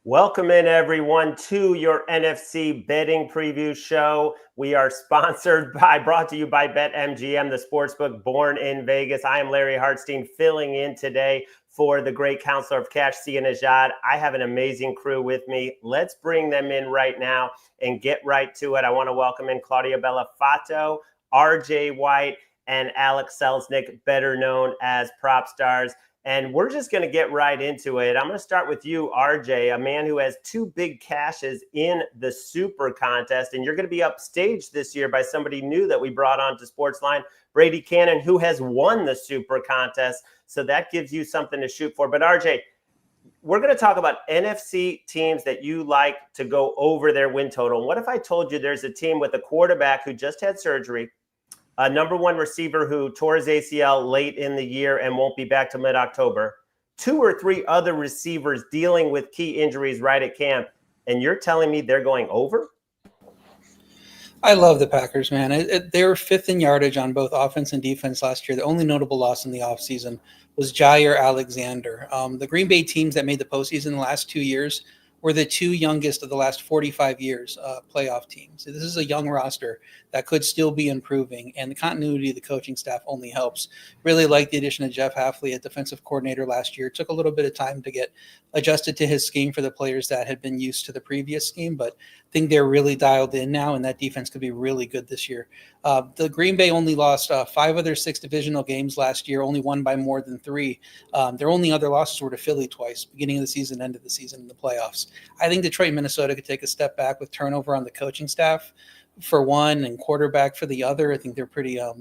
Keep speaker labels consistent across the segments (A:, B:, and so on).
A: Welcome in, everyone, to your NFC betting preview show. We are brought to you by BetMGM, the sportsbook born in Vegas. I am Larry Hartstein, filling in today for the great counselor of Cash Najad. I have an amazing crew with me. Let's bring them in right now and get right to it. I want to welcome in Claudia Bellofatto, RJ White, and Alex Selznick, better known as PropStarz. And we're just going to get right into it. I'm going to start with you, RJ, a man who has two big cashes in the Super Contest. And you're going to be upstaged this year by somebody new that we brought on to SportsLine, Brady Cannon, who has won the Super Contest. So that gives you something to shoot for. But RJ, we're going to talk about NFC teams that you like to go over their win total. What if I told you there's a team with a quarterback who just had surgery, a number one receiver who tore his ACL late in the year and won't be back till mid-October, two or three other receivers dealing with key injuries right at camp, and you're telling me they're going over?
B: I love the Packers, man. They were fifth in yardage on both offense and defense last year. The only notable loss in the offseason was Jair Alexander. The Green Bay teams that made the postseason the last 2 years were the two youngest of the last 45 years playoff teams. So this is a young roster that could still be improving, and the continuity of the coaching staff only helps. Really like the addition of Jeff Hafley at defensive coordinator last year. It took a little bit of time to get adjusted to his scheme for the players that had been used to the previous scheme, but I think they're really dialed in now, and that defense could be really good this year. The Green Bay only lost 5 of their 6 divisional games last year, only won by more than 3. Their only other losses were to Philly twice, beginning of the season, end of the season, in the playoffs. I think Detroit and Minnesota could take a step back with turnover on the coaching staff for one and quarterback for the other. I think they're pretty up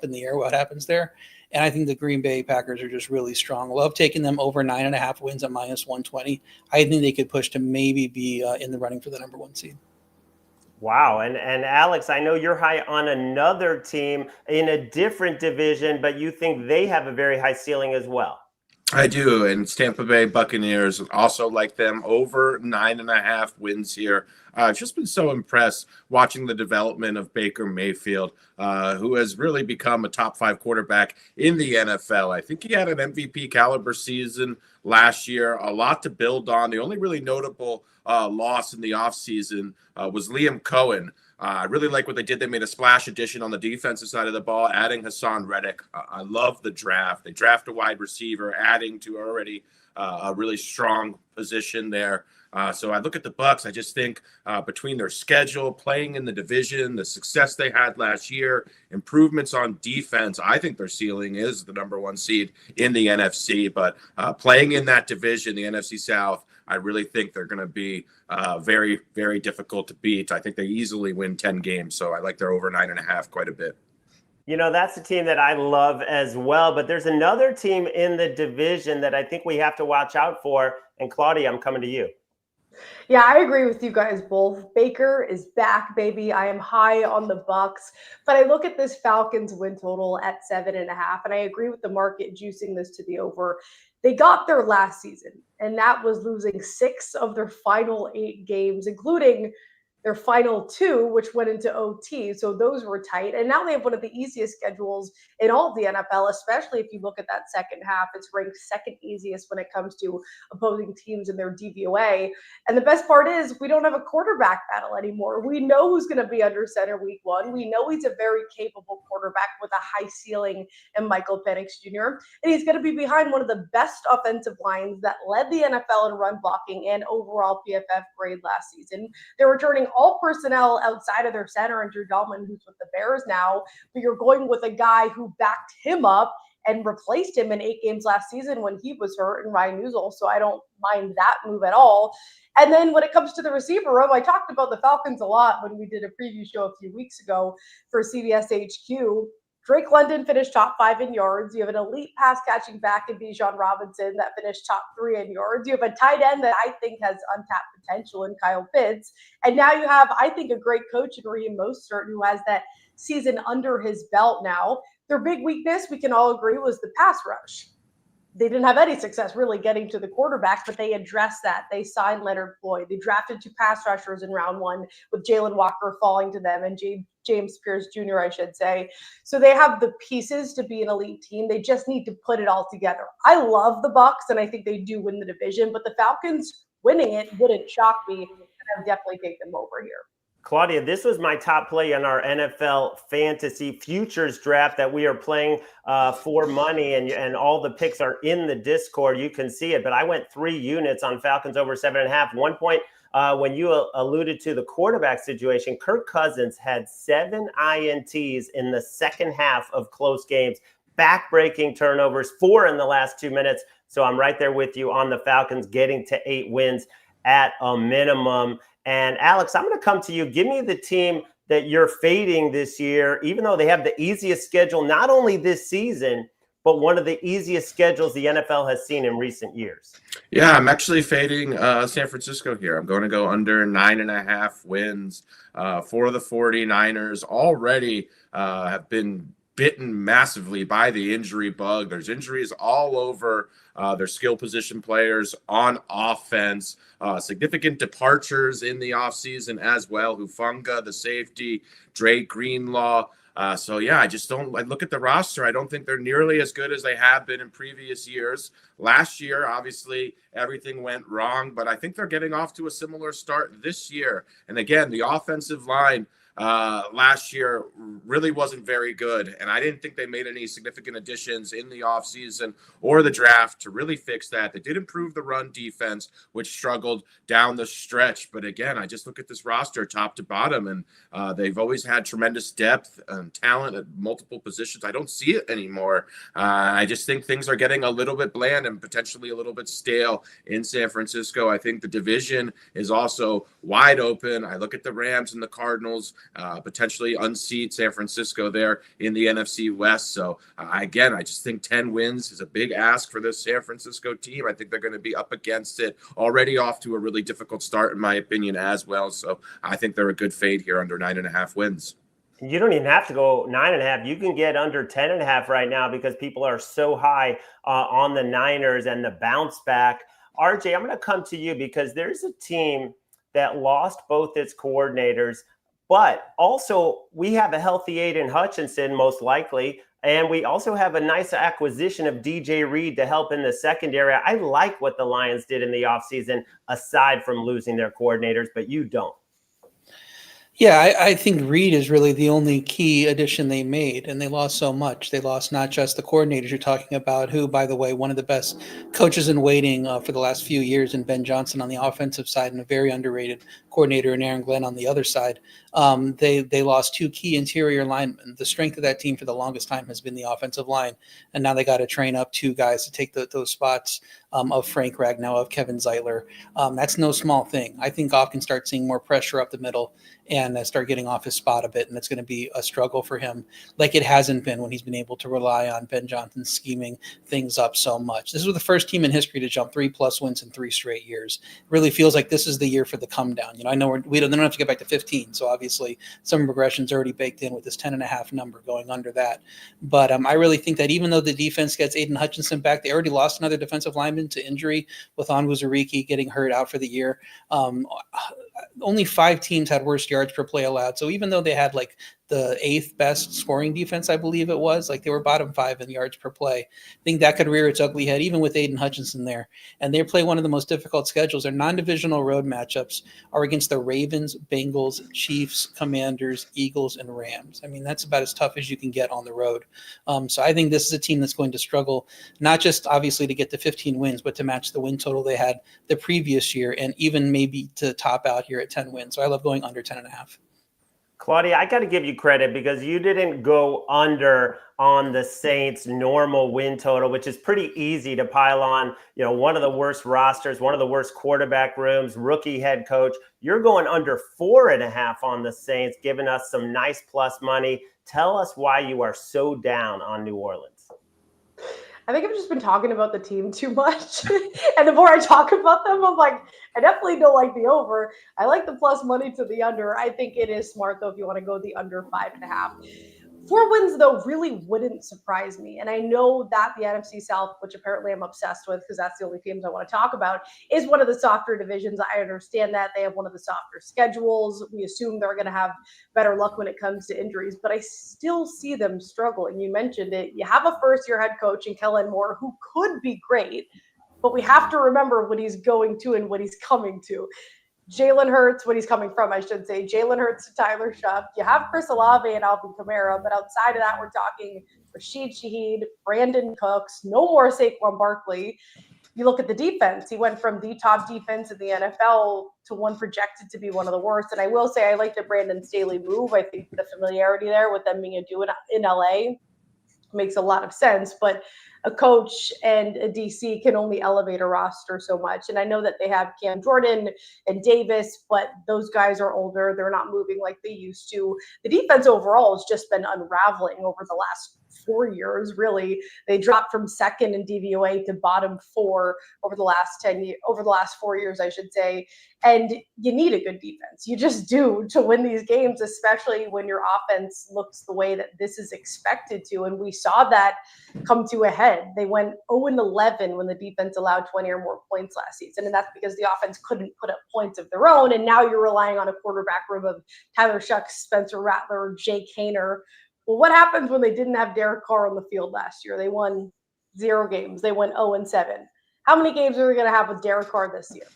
B: in the air what happens there. And I think the Green Bay Packers are just really strong. Love taking them over 9.5 wins at -120. I think they could push to maybe be in the running for the number 1 seed.
A: Wow. And Alex, I know you're high on another team in a different division, but you think they have a very high ceiling as well.
C: I do, and Tampa Bay Buccaneers also like them over 9.5 wins here. I've just been so impressed watching the development of Baker Mayfield, who has really become a top 5 quarterback in the NFL. I think he had an MVP caliber season last year, a lot to build on. The only really notable loss in the offseason was Liam Cohen. I really like what they did. They made a splash addition on the defensive side of the ball, adding Hassan Reddick. I love the draft. They draft a wide receiver, adding to already a really strong position there. So I look at the Bucs. I just think between their schedule, playing in the division, the success they had last year, improvements on defense, I think their ceiling is the number 1 seed in the NFC. But playing in that division, the NFC South, I really think they're going to be very, very difficult to beat. I think they easily win 10 games. So I like their over 9.5 quite a bit.
A: You know, that's a team that I love as well. But there's another team in the division that I think we have to watch out for. And Claudia, I'm coming to you.
D: Yeah, I agree with you guys both. Baker is back, baby. I am high on the Bucs, but I look at this Falcons win total at 7.5, and I agree with the market juicing this to the over. They got there last season, and that was losing 6 of their final 8 games, including their final 2, which went into OT. So those were tight. And now they have one of the easiest schedules in all of the NFL, especially if you look at that second half. It's ranked second easiest when it comes to opposing teams in their DVOA. And the best part is we don't have a quarterback battle anymore. We know who's going to be under center week 1. We know he's a very capable quarterback with a high ceiling in Michael Penix Jr. And he's going to be behind one of the best offensive lines that led the NFL in run blocking and overall PFF grade last season. They're returning all personnel outside of their center and Drew Dalman, who's with the Bears now, but you're going with a guy who backed him up and replaced him in 8 games last season when he was hurt, and Ryan Newsel, so I don't mind that move at all. And then when it comes to the receiver room, I talked about the Falcons a lot when we did a preview show a few weeks ago for CBS HQ. Drake London finished top 5 in yards. You have an elite pass catching back in Bijan Robinson that finished top 3 in yards. You have a tight end that I think has untapped potential in Kyle Pitts. And now you have, I think, a great coach in Raheem Mostert who has that season under his belt now. Their big weakness, we can all agree, was the pass rush. They didn't have any success really getting to the quarterback, but they addressed that. They signed Leonard Floyd. They drafted 2 pass rushers in round 1 with Jalen Walker falling to them and James Pierce Jr., I should say. So they have the pieces to be an elite team. They just need to put it all together. I love the Bucs, and I think they do win the division, but the Falcons winning it wouldn't shock me, and I would definitely take them over here.
A: Claudia, this was my top play on our NFL fantasy futures draft that we are playing for money, and all the picks are in the Discord. You can see it, but I went 3 units on Falcons over 7.5. 1 point when you alluded to the quarterback situation, Kirk Cousins had 7 INTs in the second half of close games, back-breaking turnovers, 4 in the last 2 minutes. So I'm right there with you on the Falcons getting to 8 wins at a minimum. And Alex, I'm going to come to you. Give me the team that you're fading this year, even though they have the easiest schedule, not only this season, but one of the easiest schedules the NFL has seen in recent years.
C: Yeah, I'm actually fading San Francisco here. I'm going to go under 9.5 wins for the 49ers. Already have been bitten massively by the injury bug. There's injuries all over their skill position players on offense. Significant departures in the offseason as well. Hufanga, the safety, Drake Greenlaw. So, yeah, I look at the roster. I don't think they're nearly as good as they have been in previous years. Last year, obviously, everything went wrong, but I think they're getting off to a similar start this year. And again, the offensive line last year really wasn't very good, and I didn't think they made any significant additions in the offseason or the draft to really fix that. They did improve the run defense, which struggled down the stretch, but again, I just look at this roster top to bottom, and they've always had tremendous depth and talent at multiple positions. I don't see it anymore. I just think things are getting a little bit bland and potentially a little bit stale in San Francisco. I think the division is also wide open. I look at the Rams and the Cardinals potentially unseat San Francisco there in the NFC West. So again, I just think 10 wins is a big ask for this San Francisco team. I think they're going to be up against it, already off to a really difficult start in my opinion as well. So I think they're a good fade here under 9.5 wins.
A: You don't even have to go 9.5. You can get under 10.5 right now because people are so high on the Niners and the bounce back. RJ, I'm going to come to you because there's a team that lost both its coordinators, but also we have a healthy Aiden Hutchinson, most likely. And we also have a nice acquisition of DJ Reed to help in the secondary. I like what the Lions did in the offseason, aside from losing their coordinators, but you don't.
B: Yeah, I think Reed is really the only key addition they made, and they lost so much. They lost not just the coordinators you're talking about, who, by the way, one of the best coaches in waiting for the last few years, and Ben Johnson on the offensive side, and a very underrated coordinator in Aaron Glenn on the other side. They lost 2 key interior linemen. The strength of that team for the longest time has been the offensive line, and now they got to train up 2 guys to take those spots of Frank Ragnow, of Kevin Zeitler. That's no small thing. I think Goff can start seeing more pressure up the middle and start getting off his spot a bit, and it's going to be a struggle for him, like it hasn't been when he's been able to rely on Ben Johnson scheming things up so much. This was the first team in history to jump 3+ wins in 3 straight years. It really feels like this is the year for the come down. I know we don't have to get back to 15, so obviously some regression's already baked in with this 10.5 number going under that. But I really think that even though the defense gets Aiden Hutchinson back, they already lost another defensive lineman to injury with Onwuzurike getting hurt out for the year. Only 5 teams had worse yards per play allowed. So even though they had like the 8th best scoring defense, I believe it was, like they were bottom 5 in yards per play, I think that could rear its ugly head even with Aiden Hutchinson there. And they play one of the most difficult schedules. Their non-divisional road matchups are against the Ravens, Bengals, Chiefs, Commanders, Eagles, and Rams. I mean, that's about as tough as you can get on the road. So I think this is a team that's going to struggle, not just obviously to get to 15 wins, but to match the win total they had the previous year, and even maybe to top out here at 10 wins. So I love going under 10.5.
A: Claudia, I got to give you credit because you didn't go under on the Saints' normal win total, which is pretty easy to pile on. One of the worst rosters, one of the worst quarterback rooms, rookie head coach. You're going under 4.5 on the Saints, giving us some nice plus money. Tell us why you are so down on New Orleans.
D: I think I've just been talking about the team too much. And the more I talk about them, I'm like, I definitely don't like the over. I like the plus money to the under. I think it is smart, though, if you want to go the under 5.5. 4 wins, though, really wouldn't surprise me. And I know that the NFC South, which apparently I'm obsessed with because that's the only teams I want to talk about, is one of the softer divisions. I understand that. They have one of the softer schedules. We assume they're going to have better luck when it comes to injuries, but I still see them struggling. You mentioned it. You have a first-year head coach in Kellen Moore who could be great, but we have to remember what he's going to and what he's coming to. Jalen Hurts, what he's coming from, I should say. Jalen Hurts to Tyler Shuck. You have Chris Olave and Alvin Kamara, but outside of that, we're talking Rashid Shaheed, Brandon Cooks, no more Saquon Barkley. You look at the defense. He went from the top defense in the NFL to one projected to be one of the worst. And I will say I like the Brandon Staley move. I think the familiarity there with them being a do in LA makes a lot of sense. But a coach and a DC can only elevate a roster so much. And I know that they have Cam Jordan and Davis, but those guys are older. They're not moving like they used to. The defense overall has just been unraveling over the last 4 years, really. They dropped from second in DVOA to bottom 4 over the last 4 years, I should say. And you need a good defense. You just do to win these games, especially when your offense looks the way that this is expected to. And we saw that come to a head. They went 0-11 when the defense allowed 20 or more points last season. And that's because the offense couldn't put up points of their own. And now you're relying on a quarterback room of Tyler Shuck, Spencer Rattler, Jake Haener. Well, what happens when they didn't have Derek Carr on the field last year? They won 0 games. They went 0-7. How many games are we going to have with Derek Carr this year?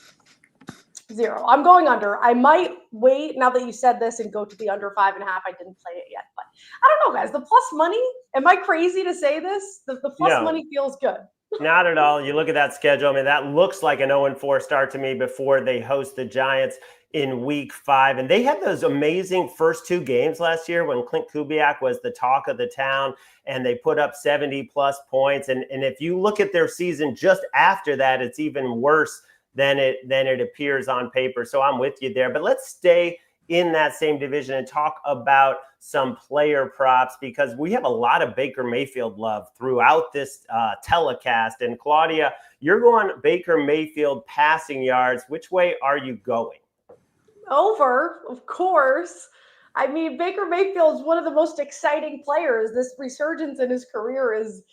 D: 0. I'm going under. I might wait now that you said this and go to the under 5.5. I didn't play it yet, but I don't know, guys. The plus money. Am I crazy to say this? The plus money feels good.
A: Not at all. You look at that schedule. I mean, that looks like an 0-4 start to me before they host the Giants in week 5. And they had those amazing first 2 games last year when Clint Kubiak was the talk of the town and they put up 70 plus points. And if you look at their season just after that, it's even worse than it appears on paper. So I'm with you there. But let's stay in that same division and talk about some player props, because we have a lot of Baker Mayfield love throughout this telecast. And Claudia, you're going Baker Mayfield passing yards. Which way are you going?
D: Over, of course. I mean, Baker Mayfield is one of the most exciting players. This resurgence in his career is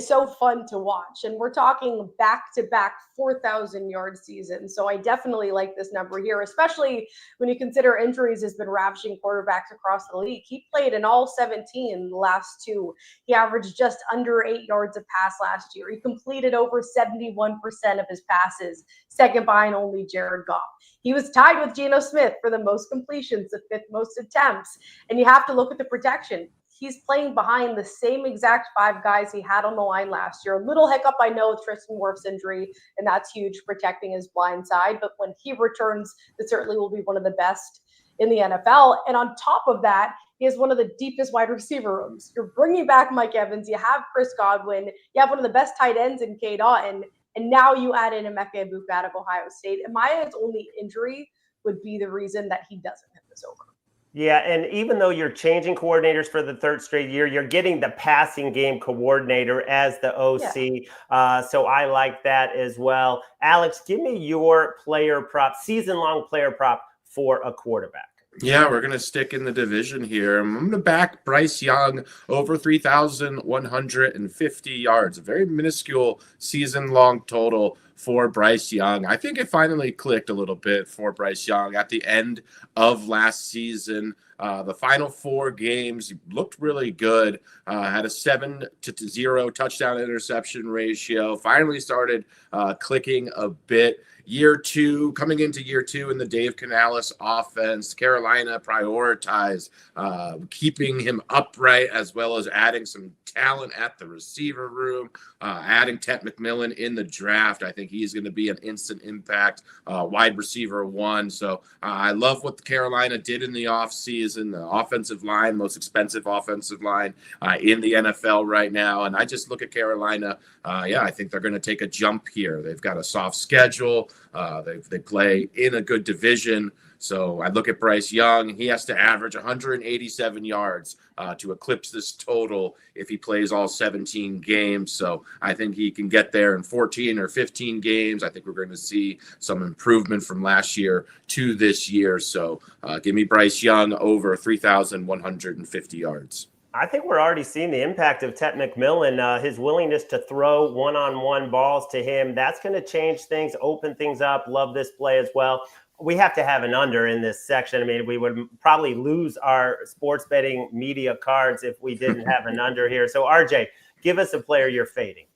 D: so fun to watch. And we're talking back-to-back 4,000-yard seasons. So I definitely like this number here, especially when you consider injuries has been ravaging quarterbacks across the league. He played in all 17 the last 2. He averaged just under 8 yards a pass last year. He completed over 71% of his passes, second behind only Jared Goff. He was tied with Geno Smith for the most completions, the 5th most attempts. And you have to look at the protection. He's playing behind the same exact 5 guys he had on the line last year. A little hiccup, I know, with Tristan Wirfs' injury, and that's huge, protecting his blind side. But when he returns, it certainly will be one of the best in the NFL. And on top of that, he has one of the deepest wide receiver rooms. You're bringing back Mike Evans. You have Chris Godwin. You have one of the best tight ends in K. Dotton. And now you add in Emeka Egbuka out of Ohio State. And Maya's only injury would be the reason that he doesn't hit this over.
A: Yeah, and even though you're changing coordinators for the 3rd straight year, you're getting the passing game coordinator as the OC. Yeah. So I like that as well. Alex, give me your player prop, season-long player prop for a quarterback.
C: Yeah, we're going to stick in the division here. I'm going to back Bryce Young over 3,150 yards, a very minuscule season-long total for Bryce Young. I think it finally clicked a little bit for Bryce Young at the end of last season. The final 4 games looked really good. Had a 7-0 touchdown interception ratio. Finally started clicking a bit. Coming into year 2 in the Dave Canales offense, Carolina prioritized keeping him upright as well as adding some talent at the receiver room, adding Ted McMillan in the draft. I think he's going to be an instant impact wide receiver 1. So I love what Carolina did in the offseason, the offensive line, most expensive offensive line in the NFL right now. And I just look at Carolina. I think they're going to take a jump here. They've got a soft schedule. They play in a good division. So I look at Bryce Young. He has to average 187 yards to eclipse this total if he plays all 17 games. So I think he can get there in 14 or 15 games. I think we're going to see some improvement from last year to this year. So give me Bryce Young over 3,150 yards.
A: I think we're already seeing the impact of Ted McMillan, his willingness to throw one-on-one balls to him. That's going to change things, open things up. Love this play as well. We have to have an under in this section. I mean, we would probably lose our sports betting media cards if we didn't have an under here. So, RJ, give us a player you're fading.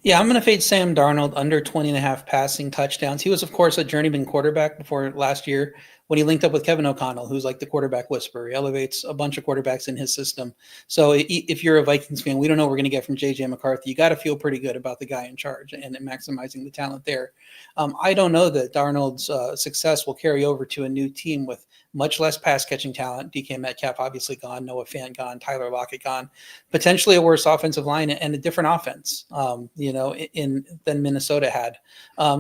B: Yeah, I'm going to fade Sam Darnold under 20.5 passing touchdowns. He was, of course, a journeyman quarterback before last year when he linked up with Kevin O'Connell, who's like the quarterback whisperer. He elevates a bunch of quarterbacks in his system. So if you're a Vikings fan, we don't know what we're going to get from J.J. McCarthy. You got to feel pretty good about the guy in charge and maximizing the talent there. I don't know that Darnold's success will carry over to a new team with much less pass catching talent. DK Metcalf obviously gone, Noah Fant gone, Tyler Lockett gone, potentially a worse offensive line and a different offense, than Minnesota had.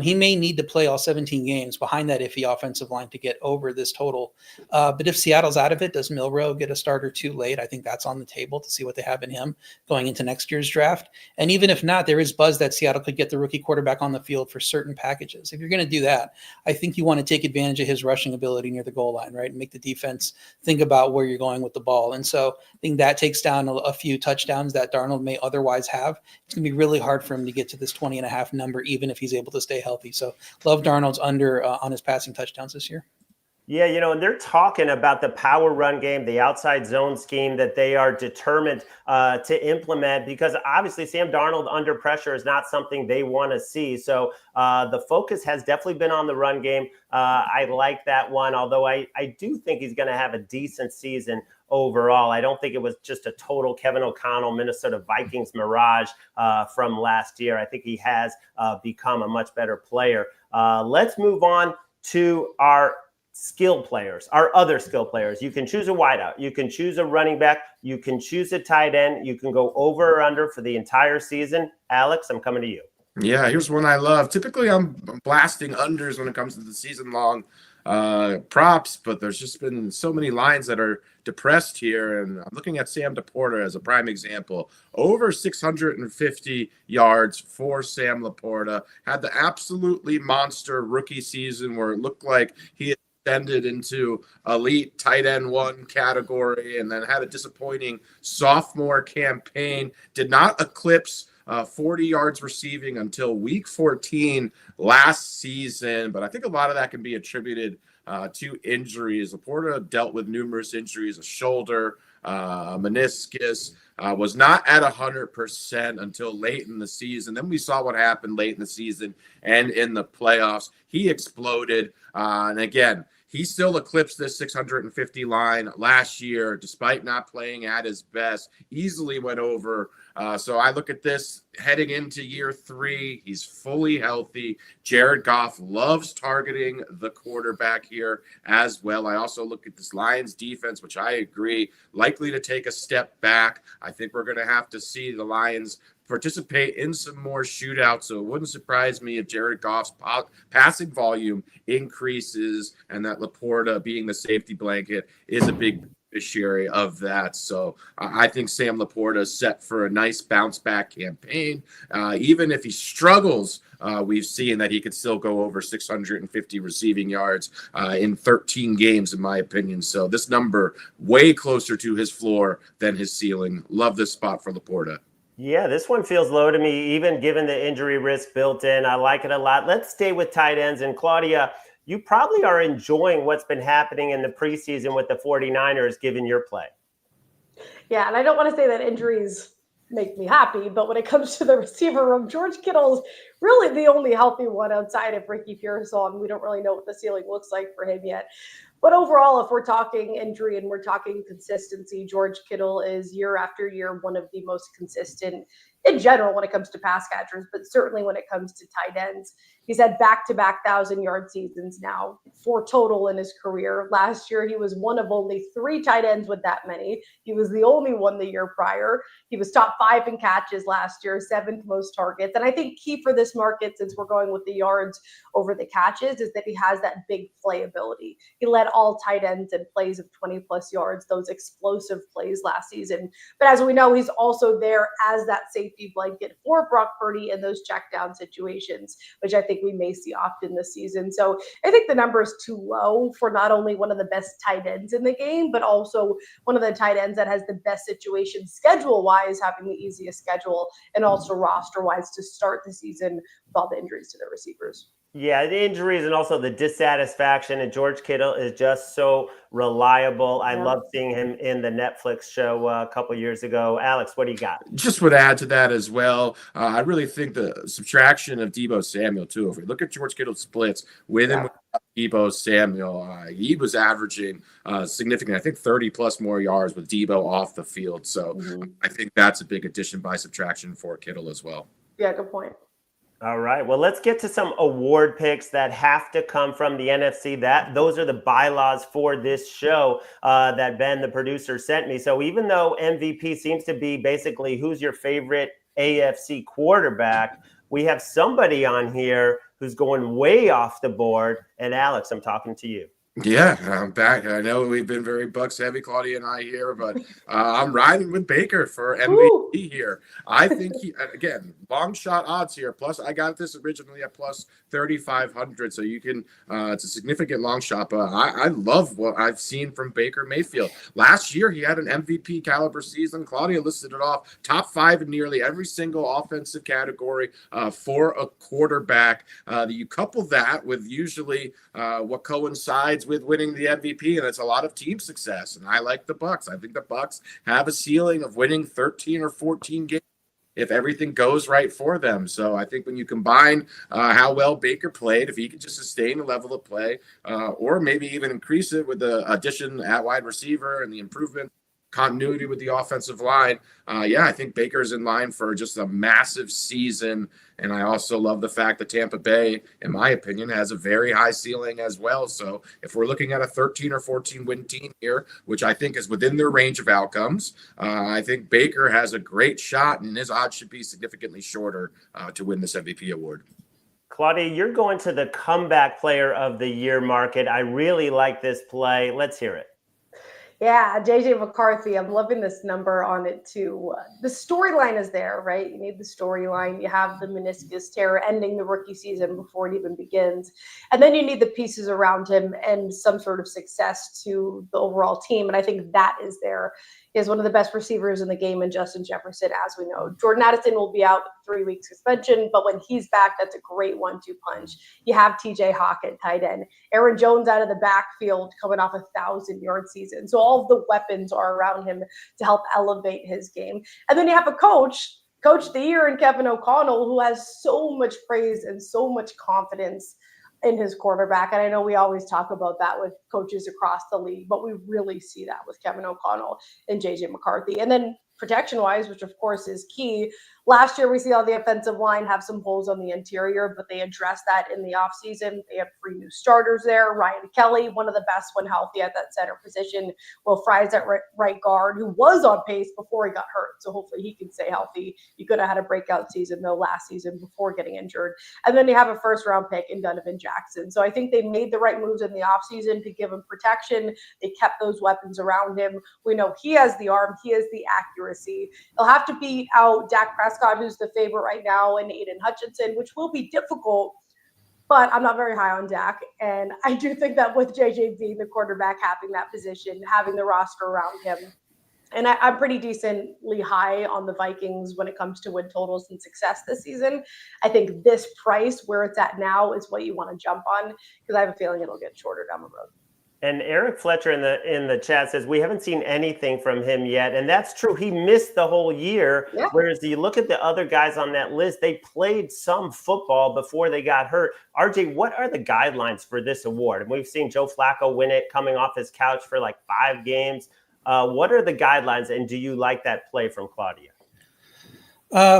B: He may need to play all 17 games behind that iffy offensive line to get over this total. But if Seattle's out of it, does Milroe get a start or two late? I think that's on the table to see what they have in him going into next year's draft. And even if not, there is buzz that Seattle could get the rookie quarterback on the field for certain packages. If you're going to do that, I think you want to take advantage of his rushing ability near the goal line, right? And make the defense think about where you're going with the ball. And so I think that takes down a few touchdowns that Darnold may otherwise have. It's going to be really hard for him to get to this 20.5 number, even if he's able to stay healthy. So love Darnold's under on his passing touchdowns this year.
A: Yeah, and they're talking about the power run game, the outside zone scheme that they are determined to implement, because obviously Sam Darnold under pressure is not something they want to see. So the focus has definitely been on the run game. I like that one, although I do think he's going to have a decent season overall. I don't think it was just a total Kevin O'Connell, Minnesota Vikings mirage from last year. I think he has become a much better player. Let's move on to our skill players, our other skill players. You can choose a wideout. You can choose a running back. You can choose a tight end. You can go over or under for the entire season. Alex, I'm coming to you.
C: Yeah, here's one I love. Typically, I'm blasting unders when it comes to the season-long props, but there's just been so many lines that are depressed here, and I'm looking at Sam Laporta as a prime example. Over 650 yards for Sam Laporta. Had the absolutely monster rookie season where it looked like he extended into elite tight end one category, and then had a disappointing sophomore campaign. Did not eclipse 40 yards receiving until week 14 last season. But I think a lot of that can be attributed to injuries. Laporta dealt with numerous injuries, a shoulder, meniscus, was not at 100% until late in the season. Then we saw what happened late in the season and in the playoffs. He exploded. And again, he still eclipsed this 650 line last year, despite not playing at his best. Easily went over. So I look at this heading into year 3. He's fully healthy. Jared Goff loves targeting the quarterback here as well. I also look at this Lions defense, which I agree, likely to take a step back. I think we're going to have to see the Lions participate in some more shootouts. So it wouldn't surprise me if Jared Goff's passing volume increases and that Laporta, being the safety blanket, is a big beneficiary of that. So I think Sam Laporta is set for a nice bounce back campaign. Even if he struggles, we've seen that he could still go over 650 receiving yards in 13 games, in my opinion. So this number way closer to his floor than his ceiling. Love this spot for Laporta.
A: Yeah, this one feels low to me, even given the injury risk built in. I like it a lot. Let's stay with tight ends. And Claudia, you probably are enjoying what's been happening in the preseason with the 49ers, given your play.
D: Yeah, and I don't want to say that injuries make me happy, but when it comes to the receiver room, George Kittle's really the only healthy one outside of Ricky Pearsall. We don't really know what the ceiling looks like for him yet. But overall, if we're talking injury and we're talking consistency, George Kittle is year after year one of the most consistent in general when it comes to pass catchers, but certainly when it comes to tight ends. He's had back-to-back 1,000-yard seasons now, 4 total in his career. Last year, he was one of only 3 tight ends with that many. He was the only one the year prior. He was top 5 in catches last year, 7th most targets. And I think key for this market, since we're going with the yards over the catches, is that he has that big play ability. He led all tight ends in plays of 20-plus yards, those explosive plays last season. But as we know, he's also there as that safety blanket for Brock Purdy in those check down situations, which I think we may see often this season. So I think the number is too low for not only one of the best tight ends in the game, but also one of the tight ends that has the best situation schedule-wise, having the easiest schedule, and also roster-wise to start the season with all the injuries to their receivers.
A: Yeah, the injuries and also the dissatisfaction. And George Kittle is just so reliable. I
D: Yeah.
A: love seeing him in the Netflix show a couple years ago. Alex, what do you got?
C: Just would add to that as well. I really think the subtraction of Debo Samuel too. If we look at George Kittle's splits with and
D: Yeah.
C: without Debo Samuel, he was averaging significant, I think 30 plus more yards with Debo off the field. So
D: Mhm.
C: I think that's a big addition by subtraction for Kittle as well.
D: Yeah, good point.
A: All right. Well, let's get to some award picks that have to come from the NFC. Those are the bylaws for this show that Ben, the producer, sent me. So even though MVP seems to be basically who's your favorite AFC quarterback, we have somebody on here who's going way off the board. And Alex, I'm talking to you.
C: Yeah, I'm back. I know we've been very Bucks heavy, Claudia and I here, but I'm riding with Baker for
D: Woo!
C: MVP here. I think he, again, long shot odds here. Plus, I got this originally at plus 3,500, so you can. It's a significant long shot, but I love what I've seen from Baker Mayfield. Last year, he had an MVP caliber season. Claudia listed it off, top 5 in nearly every single offensive category for a quarterback. You couple that with usually what coincides with winning the MVP, and it's a lot of team success. And I like the Bucks. I think the Bucks have a ceiling of winning 13 or 14 games if everything goes right for them. So I think when you combine how well Baker played, if he can just sustain the level of play, or maybe even increase it with the addition at wide receiver and the improvement continuity with the offensive line, I think Baker's in line for just a massive season. And I also love the fact that Tampa Bay, in my opinion, has a very high ceiling as well. So if we're looking at a 13 or 14 win team here, which I think is within their range of outcomes, I think Baker has a great shot, and his odds should be significantly shorter to win this MVP award.
A: Claudia, you're going to the comeback player of the year market. I really like this play. Let's hear it.
D: Yeah, JJ McCarthy. I'm loving this number on it too. The storyline is there, right? You need the storyline. You have the meniscus tear ending the rookie season before it even begins. And then you need the pieces around him and some sort of success to the overall team. And I think that is there. He is one of the best receivers in the game in Justin Jefferson, as we know. Jordan Addison will be out 3 week suspension, but when he's back, that's a great 1-2 punch. You have TJ Hawk at tight end. Aaron Jones out of the backfield coming off a 1,000-yard season. So all of the weapons are around him to help elevate his game. And then you have a coach of the year in Kevin O'Connell, who has so much praise and so much confidence in his quarterback. And I know we always talk about that with coaches across the league, but we really see that with Kevin O'Connell and JJ McCarthy. And then protection-wise, which of course is key. Last year, we see all the offensive line have some holes on the interior, but they addressed that in the offseason. They have 3 new starters there. Ryan Kelly, one of the best when healthy at that center position. Will Fry's at right guard, who was on pace before he got hurt. So hopefully he can stay healthy. He could have had a breakout season, though, last season before getting injured. And then you have a first-round pick in Donovan Jackson. So I think they made the right moves in the offseason to give him protection. They kept those weapons around him. We know he has the arm. He has the accuracy. He'll have to beat out Dak Prescott, who's the favorite right now, and Aiden Hutchinson, which will be difficult, but I'm not very high on Dak. And I do think that with JJ being the quarterback, having that position, having the roster around him, and I'm pretty decently high on the Vikings when it comes to win totals and success this season. I think this price, where it's at now, is what you want to jump on, because I have a feeling it'll get shorter down the road.
A: And Eric Fletcher in the chat says we haven't seen anything from him yet, and that's true. He missed the whole year.
D: Yeah.
A: Whereas you look at the other guys on that list, they played some football before they got hurt. RJ, what are the guidelines for this award? And we've seen Joe Flacco win it, coming off his couch for like 5 games. What are the guidelines, and do you like that play from Claudia?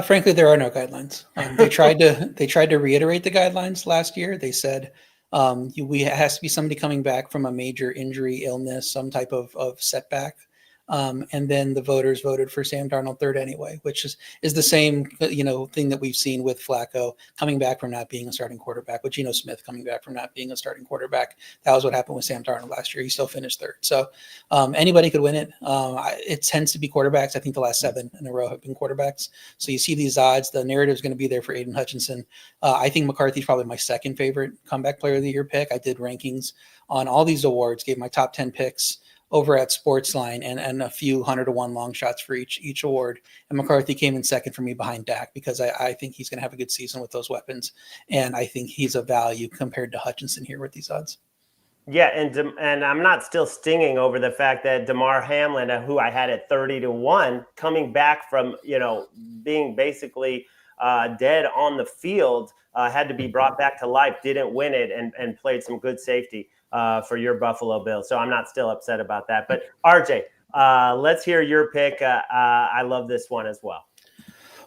B: Frankly, there are no guidelines. They tried to reiterate the guidelines last year. They said it has to be somebody coming back from a major injury, illness, some type of setback. And then the voters voted for Sam Darnold third anyway, which is the same thing that we've seen with Flacco coming back from not being a starting quarterback, with Geno Smith coming back from not being a starting quarterback. That was what happened with Sam Darnold last year. He still finished third. So anybody could win it. It tends to be quarterbacks. I think the last 7 in a row have been quarterbacks. So you see these odds. The narrative is going to be there for Aiden Hutchinson. I think McCarthy's probably my second favorite comeback player of the year pick. I did rankings on all these awards, gave my top 10 picks over at SportsLine and a few 100-to-1 long shots for each award. And McCarthy came in second for me behind Dak because I think he's going to have a good season with those weapons. And I think he's a value compared to Hutchinson here with these odds.
A: Yeah, and I'm not still stinging over the fact that DeMar Hamlin, who I had at 30-1, coming back from, being basically dead on the field, had to be brought back to life, didn't win it, and played some good safety for your Buffalo Bills. So I'm not still upset about that. But RJ, let's hear your pick. I love this one as well.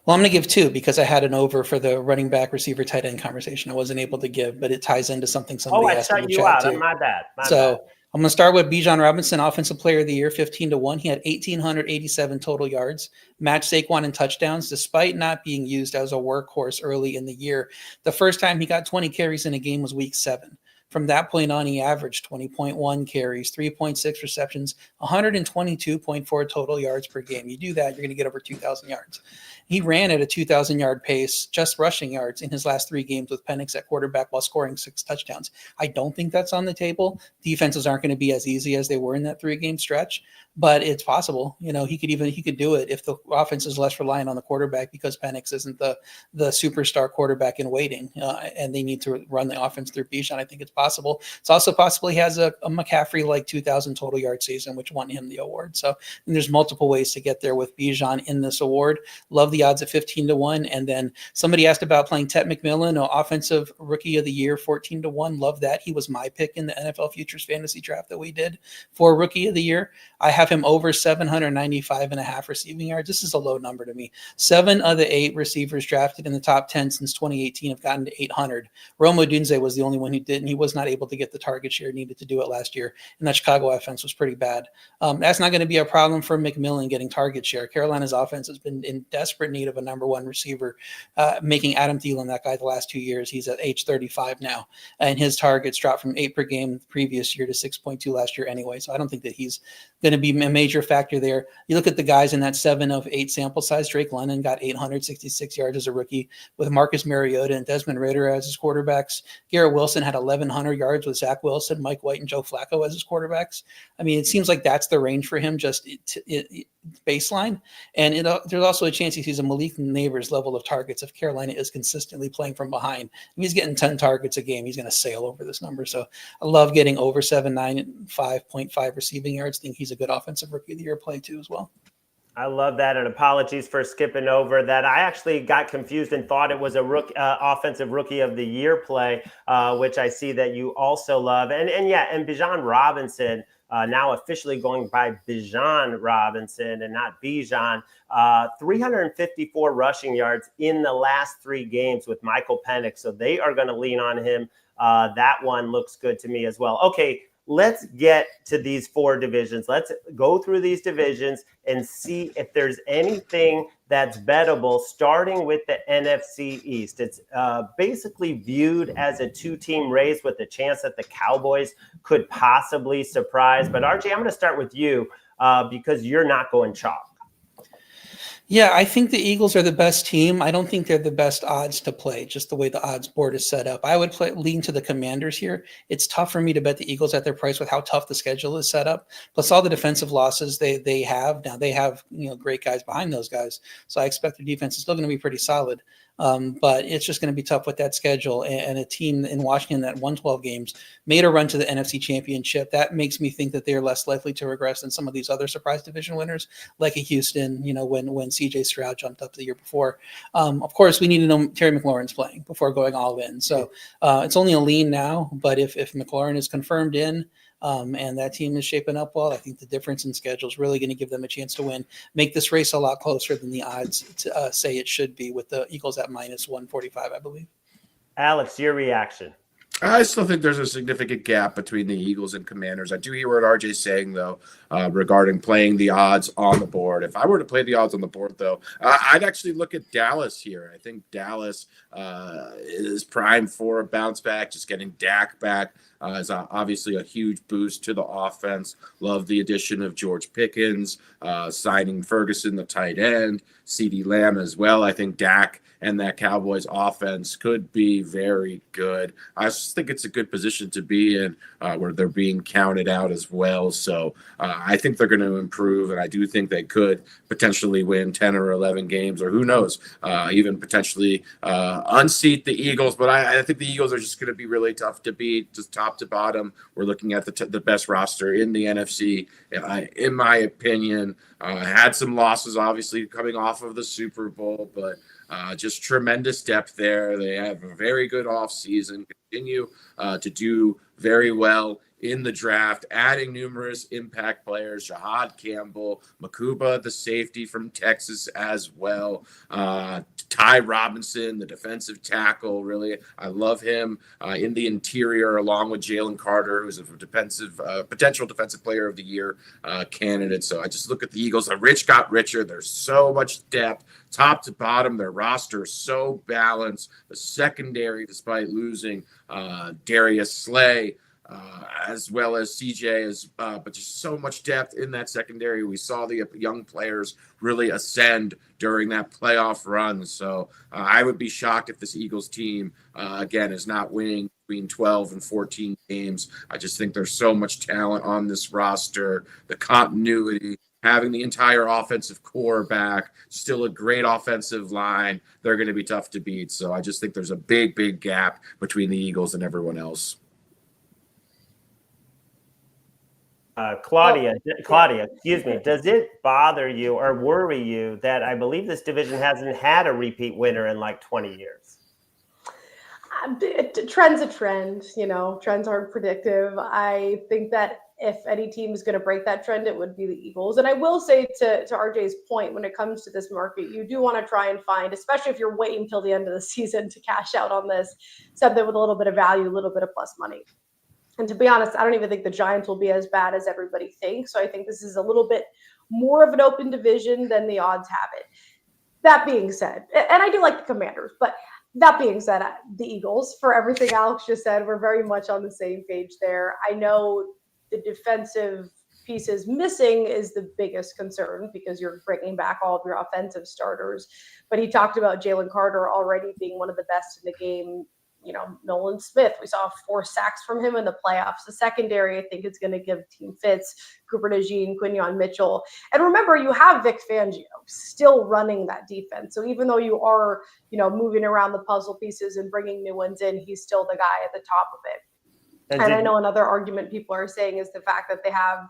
B: Well, I'm going to give two because I had an over for the running back, receiver, tight end conversation. I wasn't able to give, but it ties into something somebody asked in the chat too.
A: My bad.
B: So I'm going to start with Bijan Robinson, Offensive Player of the Year, 15-1. He had 1,887 total yards, matched Saquon in touchdowns, despite not being used as a workhorse early in the year. The first time he got 20 carries in a game was week 7. From that point on, he averaged 20.1 carries, 3.6 receptions, 122.4 total yards per game. You do that, you're going to get over 2,000 yards. He ran at a 2,000-yard pace, just rushing yards, in his last 3 games with Penix at quarterback while scoring 6 touchdowns. I don't think that's on the table. Defenses aren't going to be as easy as they were in that 3-game stretch, but it's possible. He could do it if the offense is less reliant on the quarterback because Penix isn't the superstar quarterback in waiting, and they need to run the offense through Bijan. I think it's possible. It's also possible he has a McCaffrey 2,000 total yard season, which won him the award. So there's multiple ways to get there with Bijan in this award. Love the odds at 15-1. And then somebody asked about playing Tet McMillan, Offensive Rookie of the Year, 14-1. Love that. He was my pick in the NFL Futures Fantasy Draft that we did for Rookie of the Year. I have him over 795.5 receiving yards. This is a low number to me. 7 of the 8 receivers drafted in the top 10 since 2018 have gotten to 800. Rome Odunze was the only one who didn't. He was not able to get the target share needed to do it last year, and that Chicago offense was pretty bad. That's not going to be a problem for McMillan getting target share. Carolina's offense has been in desperate need of a number one receiver, making Adam Thielen that guy the last 2 years. He's at age 35 now, and his targets dropped from 8 per game the previous year to 6.2 last year anyway. So I don't think that he's going to be a major factor there. You look at the guys in that 7 of 8 sample size. Drake London got 866 yards as a rookie with Marcus Mariota and Desmond Ridder as his quarterbacks. Garrett Wilson had 1,100 yards with Zach Wilson, Mike White, and Joe Flacco as his quarterbacks. I mean, it seems like that's the range for him, just baseline. And there's also a chance he sees a Malik Neighbors level of targets if Carolina is consistently playing from behind. If he's getting 10 targets a game, he's going to sail over this number. So I love getting over 795.5 receiving yards. I think he's a good offensive rookie of the year play too as well.
A: I love that, and apologies for skipping over that. I actually got confused and thought it was a offensive rookie of the year play, which I see that you also love. And Bijan Robinson, now officially going by Bijan Robinson and not Bijan, 354 rushing yards in the last 3 games with Michael Penix. So they are going to lean on him. That one looks good to me as well. Okay, let's get to these 4 divisions. Let's go through these divisions and see if there's anything that's bettable, starting with the NFC East. It's basically viewed as a 2-team race with the chance that the Cowboys could possibly surprise. But RJ, I'm going to start with you because you're not going chalk.
B: Yeah, I think the Eagles are the best team. I don't think they're the best odds to play, just the way the odds board is set up. I would lean to the Commanders here. It's tough for me to bet the Eagles at their price with how tough the schedule is set up. Plus all the defensive losses they have. Now they have great guys behind those guys. So I expect their defense is still going to be pretty solid. But it's just going to be tough with that schedule and a team in Washington that won 12 games, made a run to the NFC Championship. That makes me think that they're less likely to regress than some of these other surprise division winners, like a Houston, when C.J. Stroud jumped up the year before. Of course, we need to know Terry McLaurin's playing before going all in. So it's only a lean now, but if McLaurin is confirmed in, and that team is shaping up well, I think the difference in schedule is really going to give them a chance to win, make this race a lot closer than the odds say it should be, with the Eagles at minus 145, I believe.
A: Alex, your reaction?
C: I still think there's a significant gap between the Eagles and Commanders. I do hear what RJ's saying, though. regarding playing the odds on the board. If I were to play the odds on the board, though, I'd actually look at Dallas here. I think Dallas is primed for a bounce back. Just getting Dak back is obviously a huge boost to the offense. Love the addition of George Pickens, signing Ferguson, the tight end, CeeDee Lamb as well. I think Dak and that Cowboys offense could be very good. I just think it's a good position to be in where they're being counted out as well. So I think they're going to improve, and I do think they could potentially win 10 or 11 games, or who knows, even potentially unseat the Eagles. But I think the Eagles are just going to be really tough to beat, just top to bottom. We're looking at the best roster in the NFC, in my opinion. Had some losses, obviously, coming off of the Super Bowl, but just tremendous depth there. They have a very good offseason, continue to do very well in the draft, adding numerous impact players, Shahad Campbell, Makuba, the safety from Texas as well, Ty Robinson, the defensive tackle, really, I love him in the interior, along with Jalen Carter, who's a potential defensive player of the year candidate. So I just look at the Eagles. The rich got richer. There's so much depth, top to bottom. Their roster is so balanced. The secondary, despite losing Darius Slay, as well as CJ, but just so much depth in that secondary. We saw the young players really ascend during that playoff run. So I would be shocked if this Eagles team, again, is not winning between 12 and 14 games. I just think there's so much talent on this roster, the continuity, having the entire offensive core back, still a great offensive line. They're going to be tough to beat. So I just think there's a big, big gap between the Eagles and everyone else.
A: Claudia, excuse me. Does it bother you or worry you that I believe this division hasn't had a repeat winner in like 20 years?
D: Trend's a trend. Trends aren't predictive. I think that if any team is going to break that trend, it would be the Eagles. And I will say to RJ's point, when it comes to this market, you do want to try and find, especially if you're waiting until the end of the season to cash out on this, something with a little bit of value, a little bit of plus money. And to be honest, I don't even think the Giants will be as bad as everybody thinks. So I think this is a little bit more of an open division than the odds have it. That being said, and I do like the Commanders, but that being said, the Eagles, for everything Alex just said, we're very much on the same page there. I know the defensive pieces missing is the biggest concern because you're bringing back all of your offensive starters. But he talked about Jalen Carter already being one of the best in the game. Nolan Smith, we saw 4 sacks from him in the playoffs. The secondary, I think, is going to give team fits. Cooper DeJean, Quinyon Mitchell. And remember, you have Vic Fangio still running that defense. So even though you are, moving around the puzzle pieces and bringing new ones in, he's still the guy at the top of it. And I know another argument people are saying is the fact that they have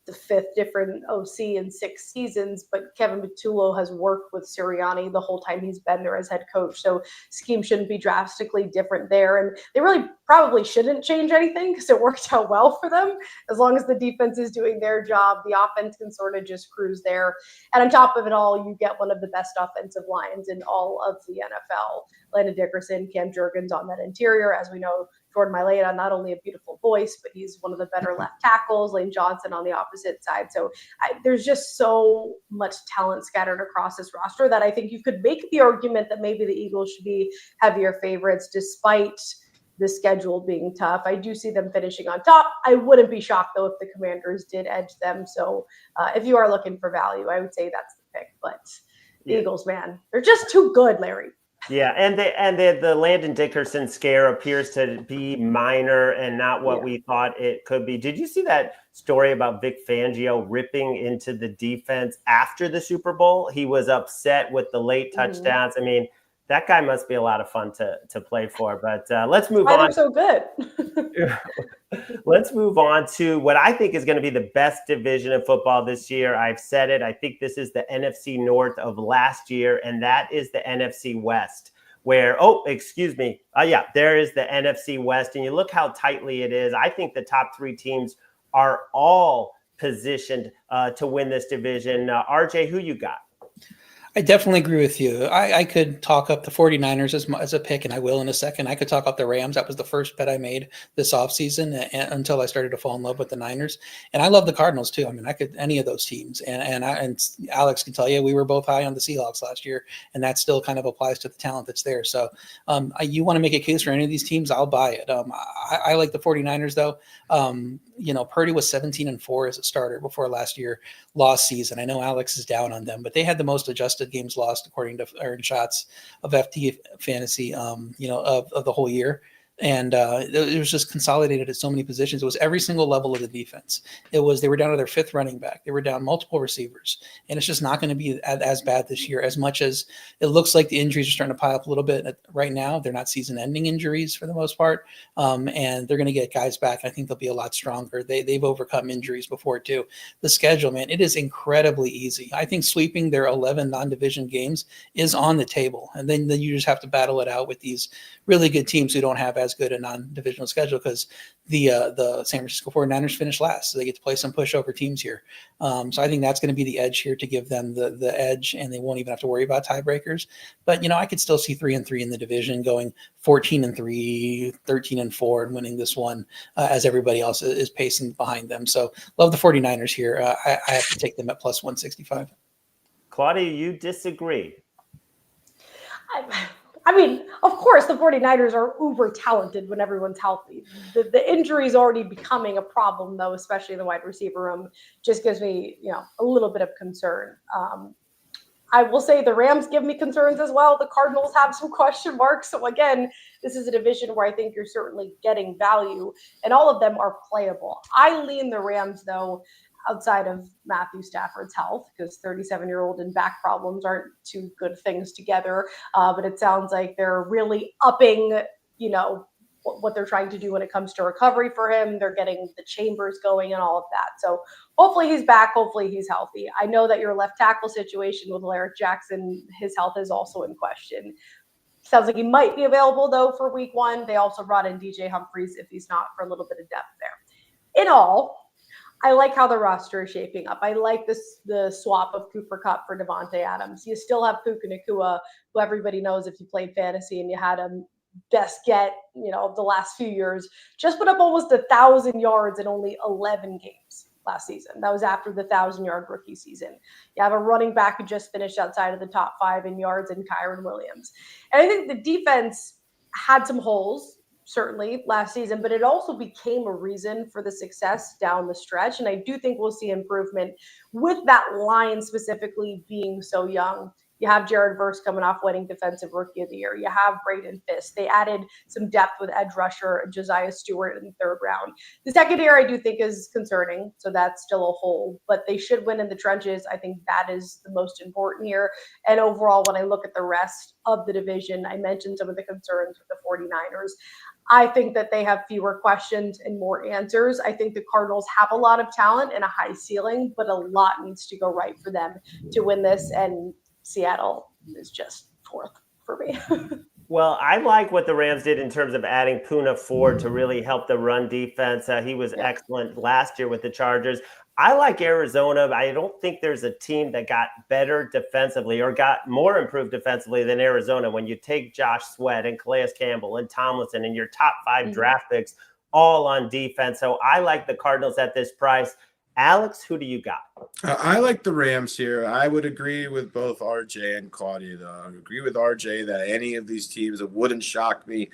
D: the 5th different OC in 6 seasons, but Kevin Patullo has worked with Sirianni the whole time he's been there as head coach. So scheme shouldn't be drastically different there. And they really probably shouldn't change anything because it worked out well for them. As long as the defense is doing their job, the offense can sort of just cruise there. And on top of it all, you get one of the best offensive lines in all of the NFL. Landon Dickerson, Cam Jurgens on that interior. As we know, Jordan Mailata, not only a beautiful voice, but he's one of the better left tackles. Lane Johnson on the opposite side. So there's just so much talent scattered across this roster that I think you could make the argument that maybe the Eagles should be heavier favorites despite the schedule being tough. I do see them finishing on top. I wouldn't be shocked, though, if the Commanders did edge them. So if you are looking for value, I would say that's the pick. But the Eagles, man, they're just too good, Larry.
A: Yeah, and the Landon Dickerson scare appears to be minor and not what we thought it could be. Did you see that story about Vic Fangio ripping into the defense after the Super Bowl? He was upset with the late touchdowns. I mean, that guy must be a lot of fun to play for. But let's move on.
D: They're so good.
A: Let's move on to what I think is going to be the best division of football this year. I've said it. I think this is the NFC North of last year, and that is the NFC West. Where, there is the NFC West, and you look how tightly it is. I think the top 3 teams are all positioned to win this division. RJ, who you got?
B: I definitely agree with you. I could talk up the 49ers as a pick, and I will in a second. I could talk up the Rams. That was the first bet I made this offseason until I started to fall in love with the Niners. And I love the Cardinals too. I mean, I could any of those teams. And Alex can tell you, we were both high on the Seahawks last year, and that still kind of applies to the talent that's there. So you want to make a case for any of these teams, I'll buy it. I like the 49ers though. Purdy was 17-4 as a starter before last year lost season. I know Alex is down on them, but they had the most adjusted games lost according to earned shots of FT Fantasy, of the whole year. And it was just consolidated at so many positions. It was every single level of the defense. They were down to their fifth running back. They were down multiple receivers, and it's just not going to be as bad this year. As much as it looks like the injuries are starting to pile up a little bit right now, they're not season-ending injuries for the most part, and they're going to get guys back. I think they'll be a lot stronger. They've overcome injuries before too. The schedule, man, it is incredibly easy. I think sweeping their 11 non-division games is on the table, and then you just have to battle it out with these really good teams who don't have as good a non-divisional schedule, because the San Francisco 49ers finished last, so they get to play some pushover teams here. So I think that's going to be the edge here to give them the edge, and they won't even have to worry about tiebreakers. But I could still see 3-3 in the division, going 14-3, 13-4, and winning this one as everybody else is pacing behind them. So love the 49ers here. I have to take them at plus 165.
A: Claudia, you disagree?
D: I mean, of course, the 49ers are uber talented when everyone's healthy. The injury is already becoming a problem, though, especially in the wide receiver room. Just gives me, a little bit of concern. I will say the Rams give me concerns as well. The Cardinals have some question marks. So again, this is a division where I think you're certainly getting value, and all of them are playable. I lean the Rams, though, outside of Matthew Stafford's health, because 37-year-old and back problems aren't two good things together. But it sounds like they're really upping, what they're trying to do when it comes to recovery for him. They're getting the chambers going and all of that. So hopefully he's back. Hopefully he's healthy. I know that your left tackle situation with Larry Jackson, his health is also in question. Sounds like he might be available, though, for week 1. They also brought in DJ Humphries if he's not, for a little bit of depth there. In all, I like how the roster is shaping up. I like the swap of Cooper Kupp for Devontae Adams. You still have Puka Nacua, who everybody knows if you played fantasy and you had him best get, the last few years, just put up almost 1,000 yards in only 11 games last season. That was after the 1,000-yard rookie season. You have a running back who just finished outside of the top 5 in yards in Kyron Williams. And I think the defense had some holes, certainly last season, but it also became a reason for the success down the stretch. And I do think we'll see improvement with that line specifically being so young. You have Jared Verse coming off winning Defensive Rookie of the Year. You have Braden Fisk. They added some depth with edge rusher Josiah Stewart in the 3rd round. The secondary I do think is concerning, so that's still a hole, but they should win in the trenches. I think that is the most important here. And overall, when I look at the rest of the division, I mentioned some of the concerns with the 49ers. I think that they have fewer questions and more answers. I think the Cardinals have a lot of talent and a high ceiling, but a lot needs to go right for them to win this. And Seattle is just 4th for me.
A: Well, I like what the Rams did in terms of adding Poona Ford to really help the run defense. He was excellent last year with the Chargers. I like Arizona. I don't think there's a team that got better defensively or got more improved defensively than Arizona. When you take Josh Sweat and Calais Campbell and Tomlinson and your top 5 draft picks all on defense. So I like the Cardinals at this price. Alex, who do you got?
C: I like the Rams here. I would agree with both RJ and Claudia, though. I agree with RJ that any of these teams, it wouldn't shock me,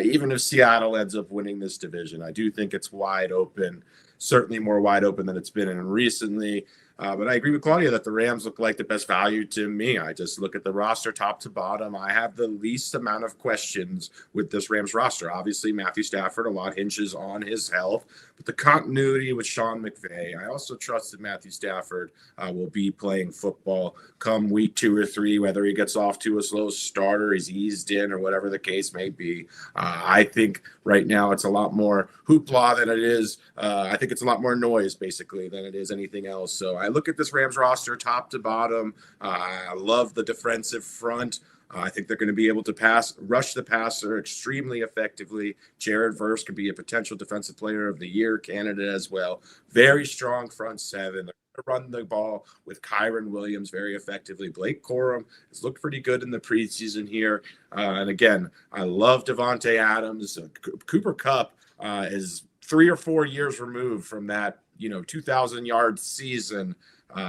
C: even if Seattle ends up winning this division. I do think it's wide open, certainly more wide open than it's been in recently. But I agree with Claudia that the Rams look like the best value to me. I just look at the roster top to bottom. I have the least amount of questions with this Rams roster. Obviously, Matthew Stafford, a lot hinges on his health, but the continuity with Sean McVay. I also trust that Matthew Stafford will be playing football come week 2 or 3, whether he gets off to a slow start or he's eased in or whatever the case may be. I think right now it's a lot more hoopla than it is. I think it's a lot more noise, basically, than it is anything else. So I look at this Rams roster top to bottom. I love the defensive front. I think they're going to be able to rush the passer extremely effectively. Jared Verse could be a potential defensive player of the year candidate as well. Very strong front 7. to run the ball with Kyron Williams very effectively. Blake Corum has looked pretty good in the preseason here. And again, I love Devontae Adams. Cooper Kupp is 3 or 4 years removed from that 2,000-yard season.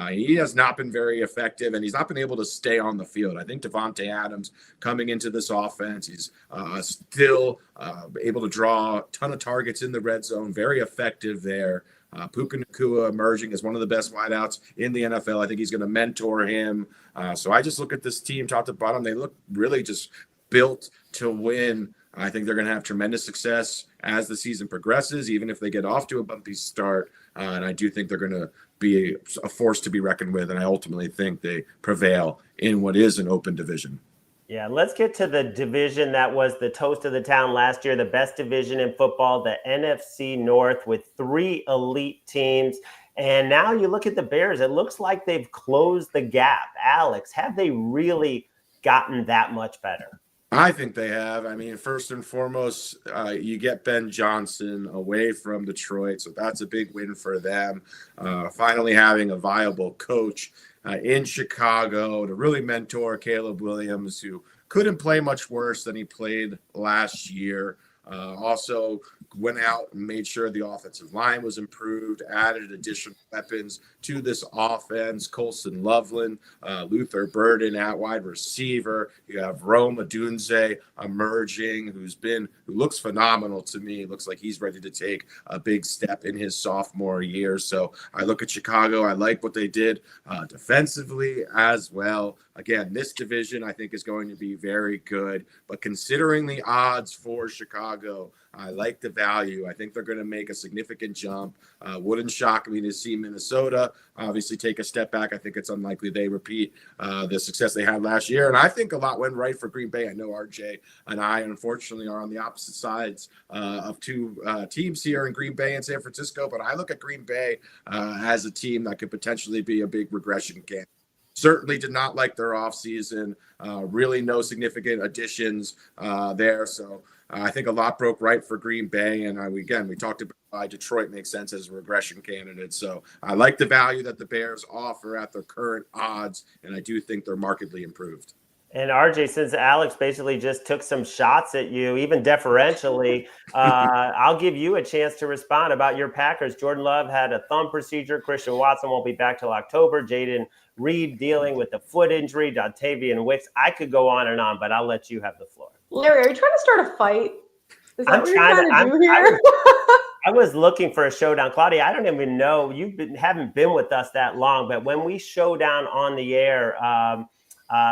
C: He has not been very effective, and he's not been able to stay on the field. I think Devontae Adams coming into this offense, he's still able to draw a ton of targets in the red zone, very effective there. Puka Nacua emerging as one of the best wideouts in the NFL. I think he's going to mentor him. So I just look at this team top to bottom. They look really just built to win. I think they're going to have tremendous success as the season progresses, even if they get off to a bumpy start. And I do think they're going to be a force to be reckoned with. And I ultimately think they prevail in what is an open division.
A: Yeah, let's get to the division that was the toast of the town last year, the best division in football, the NFC North, with 3 elite teams. And now you look at the Bears, it looks like they've closed the gap. Alex, have they really gotten that much better?
C: I think they have. I mean, first and foremost, you get Ben Johnson away from Detroit, so that's a big win for them. Finally having a viable coach in Chicago to really mentor Caleb Williams, who couldn't play much worse than he played last year. Also went out and made sure the offensive line was improved, added additional weapons to this offense. Colson Loveland, Luther Burden at wide receiver. You have Rome Odunze emerging, who looks phenomenal to me. Looks like he's ready to take a big step in his sophomore year. So I look at Chicago. I like what they did defensively as well. Again, this division I think is going to be very good, but considering the odds for Chicago, I like the value. I think they're going to make a significant jump. Wouldn't shock me to see Minnesota obviously take a step back. I think it's unlikely they repeat the success they had last year. And I think a lot went right for Green Bay. I know RJ and I, unfortunately, are on the opposite sides of 2 teams here in Green Bay and San Francisco. But I look at Green Bay as a team that could potentially be a big regression candidate. Certainly did not like their offseason. Really no significant additions there. So I think a lot broke right for Green Bay. And we talked about why Detroit makes sense as a regression candidate. So I like the value that the Bears offer at their current odds. And I do think they're markedly improved.
A: And RJ, since Alex basically just took some shots at you, even deferentially, I'll give you a chance to respond about your Packers. Jordan Love had a thumb procedure. Christian Watson won't be back till October. Jaden Reed dealing with the foot injury. Dontavian Wicks. I could go on, but I'll let you have the floor.
D: Larry, are you trying to start a fight? Is that what you're trying to do here?
A: I was looking for a showdown. Claudia, I don't even know. Haven't been with us that long, but when we show down on the air,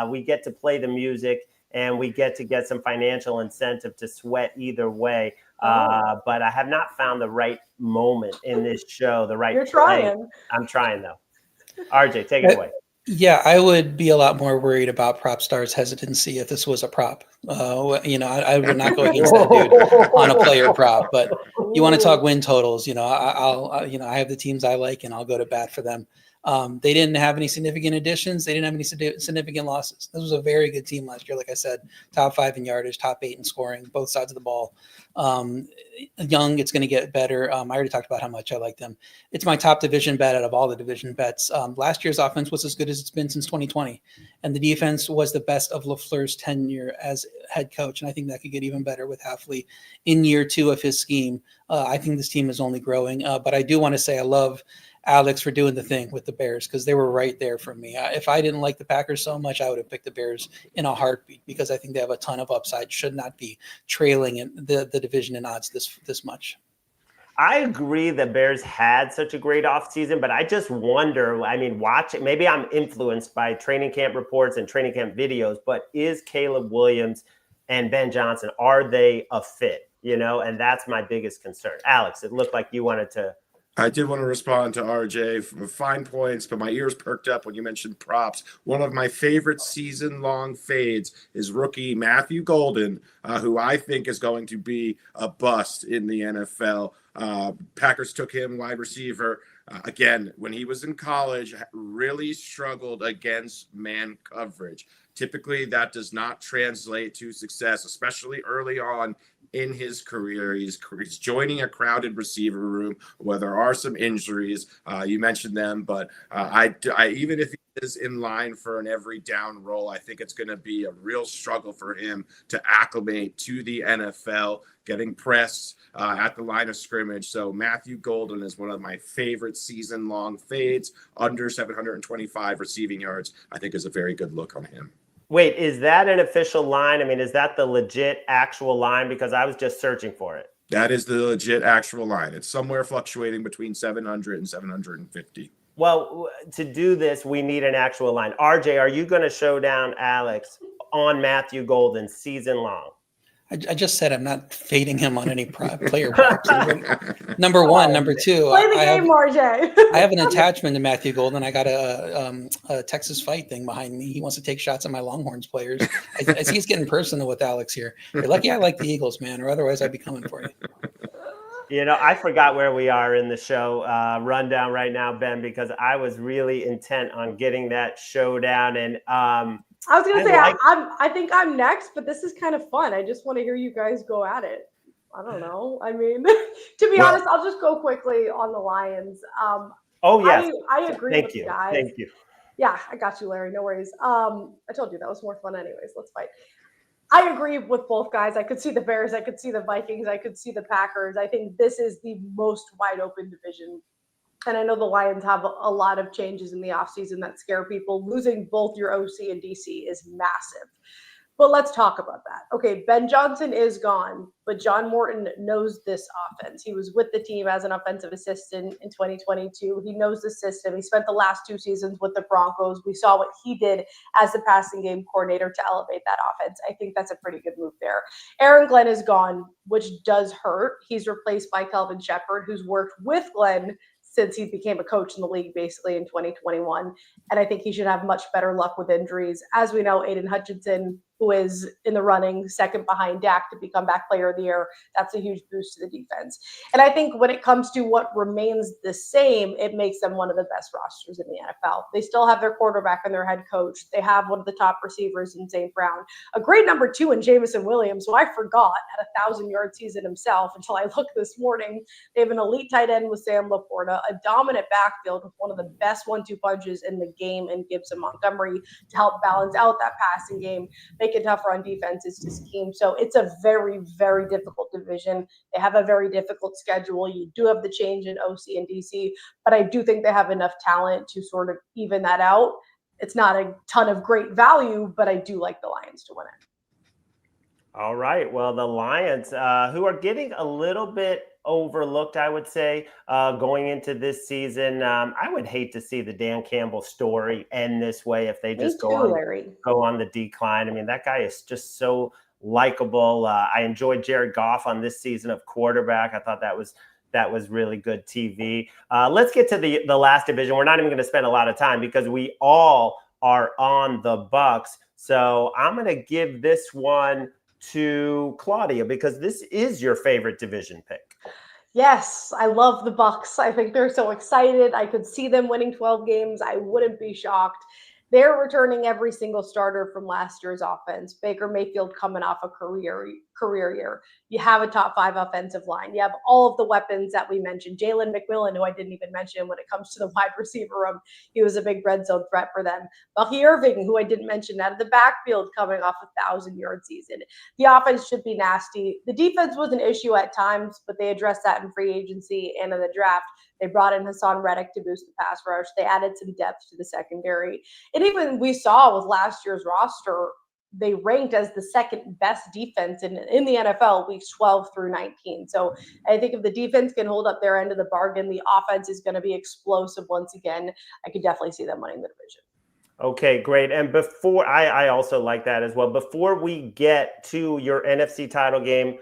A: we get to play the music and we get to get some financial incentive to sweat either way. But I have not found the right moment in this show, the right
D: You're trying.
A: I'm trying, though. RJ, take it away.
B: Yeah, I would be a lot more worried about PropStarz hesitancy if this was a prop. I would not go against that dude on a player prop. But you want to talk win totals? I have the teams I like, and I'll go to bat for them. They didn't have any significant additions. They didn't have any significant losses. This was a very good team last year. Like I said, top 5 in yardage, top 8 in scoring, both sides of the ball. Young, it's going to get better. I already talked about how much I like them. It's my top division bet out of all the division bets. Last year's offense was as good as it's been since 2020. And the defense was the best of LaFleur's tenure as head coach. And I think that could get even better with Hafley in year 2 of his scheme. I think this team is only growing. But I do want to say I love Alex for doing the thing with the Bears, because they were right there for me. If I didn't like the Packers so much, I would have picked the Bears in a heartbeat, because I think they have a ton of upside, should not be trailing in the division in odds this much.
A: I agree that Bears had such a great offseason, but I just wonder, maybe I'm influenced by training camp reports and training camp videos, but is Caleb Williams and Ben Johnson, are they a fit? And that's my biggest concern. Alex, it looked like you wanted to.
C: I did want to respond to RJ for fine points, but my ears perked up when you mentioned props. One of my favorite season-long fades is rookie Matthew Golden, who I think is going to be a bust in the NFL. Packers took him wide receiver. Again, when he was in college, really struggled against man coverage. Typically, that does not translate to success, especially early on in his career. He's joining a crowded receiver room where there are some injuries. You mentioned them, but I even if he is in line for an every down role, I think it's going to be a real struggle for him to acclimate to the NFL, getting pressed at the line of scrimmage. So Matthew Golden is one of my favorite season-long fades. Under 725 receiving yards, I think, is a very good look on him.
A: Wait, is that an official line? I mean, is that the legit actual line? Because I was just searching for it.
C: That is the legit actual line. It's somewhere fluctuating between 700 and 750.
A: Well, to do this, we need an actual line. RJ, are you going to show down Alex on Matthew Golden season long?
B: I just said I'm not fading him on any player props. Number one. Number two.
D: Play the game, RJ.
B: I have an attachment to Matthew Golden. I got a Texas fight thing behind me. He wants to take shots at my Longhorns players. I see he's getting personal with Alex here. You're lucky I like the Eagles, man, or otherwise I'd be coming for you.
A: You know, I forgot where we are in the show rundown right now, Ben, because I was really intent on getting that showdown. And
D: I was going to say, I think I'm next, but this is kind of fun. I just want to hear you guys go at it. I don't know. I mean, to be honest, I'll just go quickly on the Lions.
A: Yes.
D: I agree with you guys.
A: Thank you.
D: Yeah, I got you, Larry. No worries. I told you that was more fun anyways. Let's fight. I agree with both guys. I could see the Bears. I could see the Vikings. I could see the Packers. I think this is the most wide open division. And I know the Lions have a lot of changes in the offseason that scare people. Losing both your OC and DC is massive. But let's talk about that. Okay, Ben Johnson is gone, but John Morton knows this offense. He was with the team as an offensive assistant in 2022. He knows the system. He spent the last 2 seasons with the Broncos. We saw what he did as the passing game coordinator to elevate that offense. I think that's a pretty good move there. Aaron Glenn is gone, which does hurt. He's replaced by Kelvin Shepard, who's worked with Glenn since he became a coach in the league basically in 2021. And I think he should have much better luck with injuries. As we know, Aiden Hutchinson, who is in the running second behind Dak to become back player of the year, that's a huge boost to the defense. And I think when it comes to what remains the same, it makes them one of the best rosters in the NFL. They still have their quarterback and their head coach. They have one of the top receivers in St. Brown, a great number 2 in Jamison Williams, who I forgot had a 1,000-yard season himself until I looked this morning. They have an elite tight end with Sam Laporta, a dominant backfield with one of the best 1-2 punches in the game in Gibson Montgomery to help balance out that passing game, make it tougher on defenses to scheme. So it's a very, very difficult division. They have a very difficult schedule. You do have the change in OC and DC, but I do think they have enough talent to sort of even that out. It's not a ton of great value, but I do like the Lions to win it.
A: All right. Well, the Lions, who are getting a little bit overlooked, I would say, going into this season. I would hate to see the Dan Campbell story end this way if they just go on the decline. I mean, that guy is just so likable. I enjoyed Jared Goff on this season of quarterback. I thought that was really good TV. Let's get to the last division. We're not even going to spend a lot of time because we all are on the Bucks. So I'm going to give this one to Claudia because this is your favorite division pick.
D: Yes, I love the Bucks. I think they're so excited. I could see them winning 12 games. I wouldn't be shocked. They're returning every single starter from last year's offense. Baker Mayfield coming off a career year. You have a top 5 offensive line. You have all of the weapons that we mentioned. Jalen McMillan, who I didn't even mention when it comes to the wide receiver room. He was a big red zone threat for them. Bucky Irving, who I didn't mention, out of the backfield coming off a 1,000-yard season. The offense should be nasty. The defense was an issue at times, but they addressed that in free agency and in the draft. They brought in Hassan Reddick to boost the pass rush. They added some depth to the secondary. And even we saw with last year's roster, they ranked as the second best defense in the NFL weeks 12 through 19. So I think if the defense can hold up their end of the bargain, the offense is going to be explosive once again. I could definitely see them winning the division.
A: Okay, great. And before I also like that as well. Before we get to your NFC title game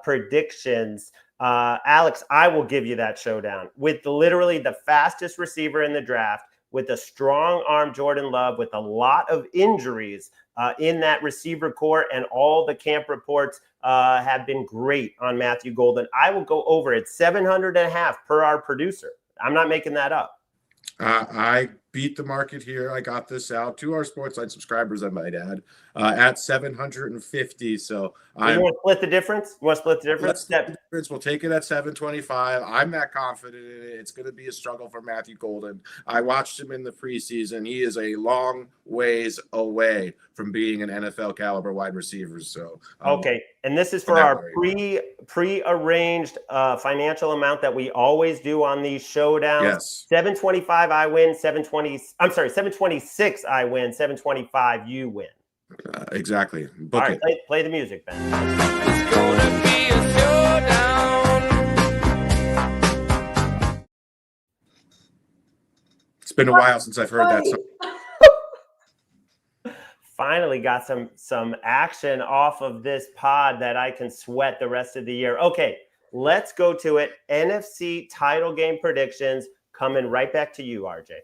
A: predictions, Alex, I will give you that showdown with literally the fastest receiver in the draft, with a strong arm Jordan Love, with a lot of injuries in that receiver core, and all the camp reports have been great on Matthew Golden. I will go over it 700.5 per our producer. I'm not making that up.
C: I beat the market here. I got this out to our SportsLine subscribers, I might add, at 750. So
A: You want to split the difference? You want to split the difference?
C: let's split the difference. We'll take it at 725. I'm that confident in it. It's going to be a struggle for Matthew Golden. I watched him in the preseason. He is a long ways away from being an NFL caliber wide receiver. So
A: okay, and this is for our pre-arranged financial amount that we always do on these showdowns.
C: Yes.
A: 725 I win, 726 I win, 725 you win.
C: Exactly.
A: All right, play the music, Ben.
E: It's gonna be a showdown.
C: It's been a while since I've heard that song.
A: Finally got some action off of this pod that I can sweat the rest of the year. Okay, let's go to it. NFC title game predictions coming right back to you, RJ.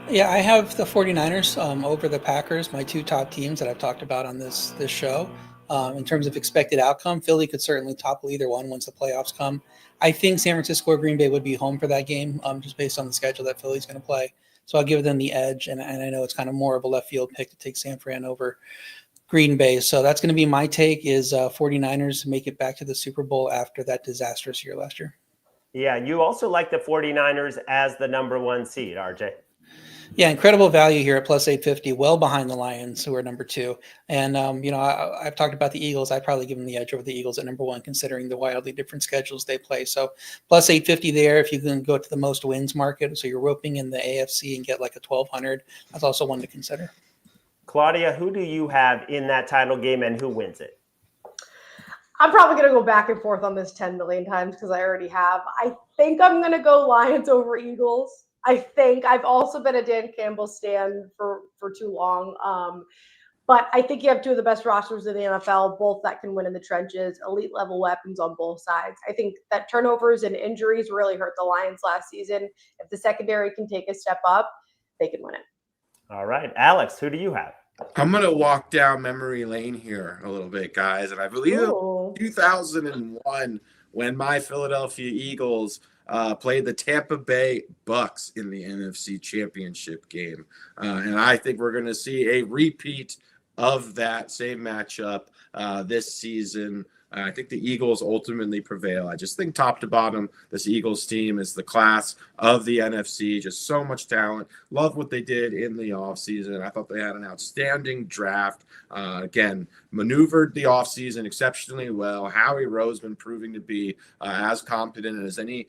B: Yeah, I have the 49ers over the Packers, my two top teams that I've talked about on this show. In terms of expected outcome, Philly could certainly topple either one once the playoffs come. I think San Francisco or Green Bay would be home for that game, just based on the schedule that Philly's going to play. So I'll give them the edge, and I know it's kind of more of a left field pick to take San Fran over Green Bay. So that's going to be my take is 49ers make it back to the Super Bowl after that disastrous year last year.
A: Yeah, you also like the 49ers as the number one seed, RJ.
B: Yeah, incredible value here at plus 850, well behind the Lions, who are number 2. And, I've talked about the Eagles. I'd probably give them the edge over the Eagles at number 1, considering the wildly different schedules they play. So plus 850 there, if you can go to the most wins market. So you're roping in the AFC and get like a 1,200. That's also one to consider.
A: Claudia, who do you have in that title game and who wins it?
D: I'm probably going to go back and forth on this 10 million times because I already have. I think I'm going to go Lions over Eagles. I think I've also been a Dan Campbell stan for too long. But I think you have two of the best rosters in the NFL, both that can win in the trenches, elite level weapons on both sides. I think that turnovers and injuries really hurt the Lions last season. If the secondary can take a step up, they can win it.
A: All right. Alex, who do you have?
C: I'm going to walk down memory lane here a little bit, guys. And I believe 2001 when my Philadelphia Eagles played the Tampa Bay Bucks in the NFC Championship game. And I think we're going to see a repeat of that same matchup this season. I think the Eagles ultimately prevail. I just think top to bottom, this Eagles team is the class of the NFC. Just so much talent. Love what they did in the offseason. I thought they had an outstanding draft. Again, maneuvered the offseason exceptionally well. Howie Roseman proving to be as competent as any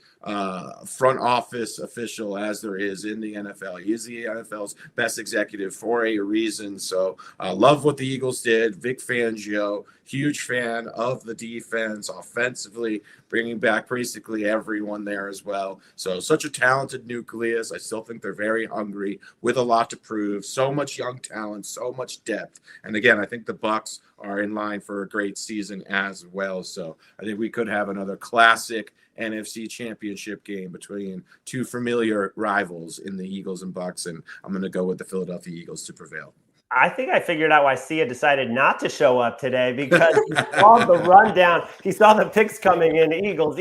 C: front office official as there is in the NFL. He is the NFL's best executive for a reason. So love what the Eagles did. Vic Fangio, huge fan of the defense, offensively, bringing back basically everyone there as well. So such a talented nucleus. I still think they're very hungry with a lot to prove. So much young talent, so much depth. And again, I think the Bucks are in line for a great season as well. So I think we could have another classic NFC championship game between two familiar rivals in the Eagles and Bucks. And I'm going to go with the Philadelphia Eagles to prevail.
A: I think I figured out why Sia decided not to show up today, because he saw the rundown. He saw the picks coming in. Eagles.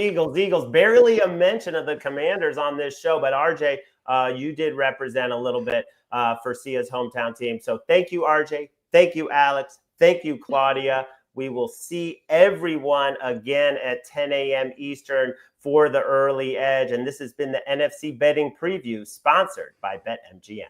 A: Barely a mention of the Commanders on this show. But RJ, you did represent a little bit for Sia's hometown team. So thank you, RJ. Thank you, Alex. Thank you, Claudia. We will see everyone again at 10 a.m. Eastern for the early edge. And this has been the NFC Betting Preview, sponsored by BetMGM.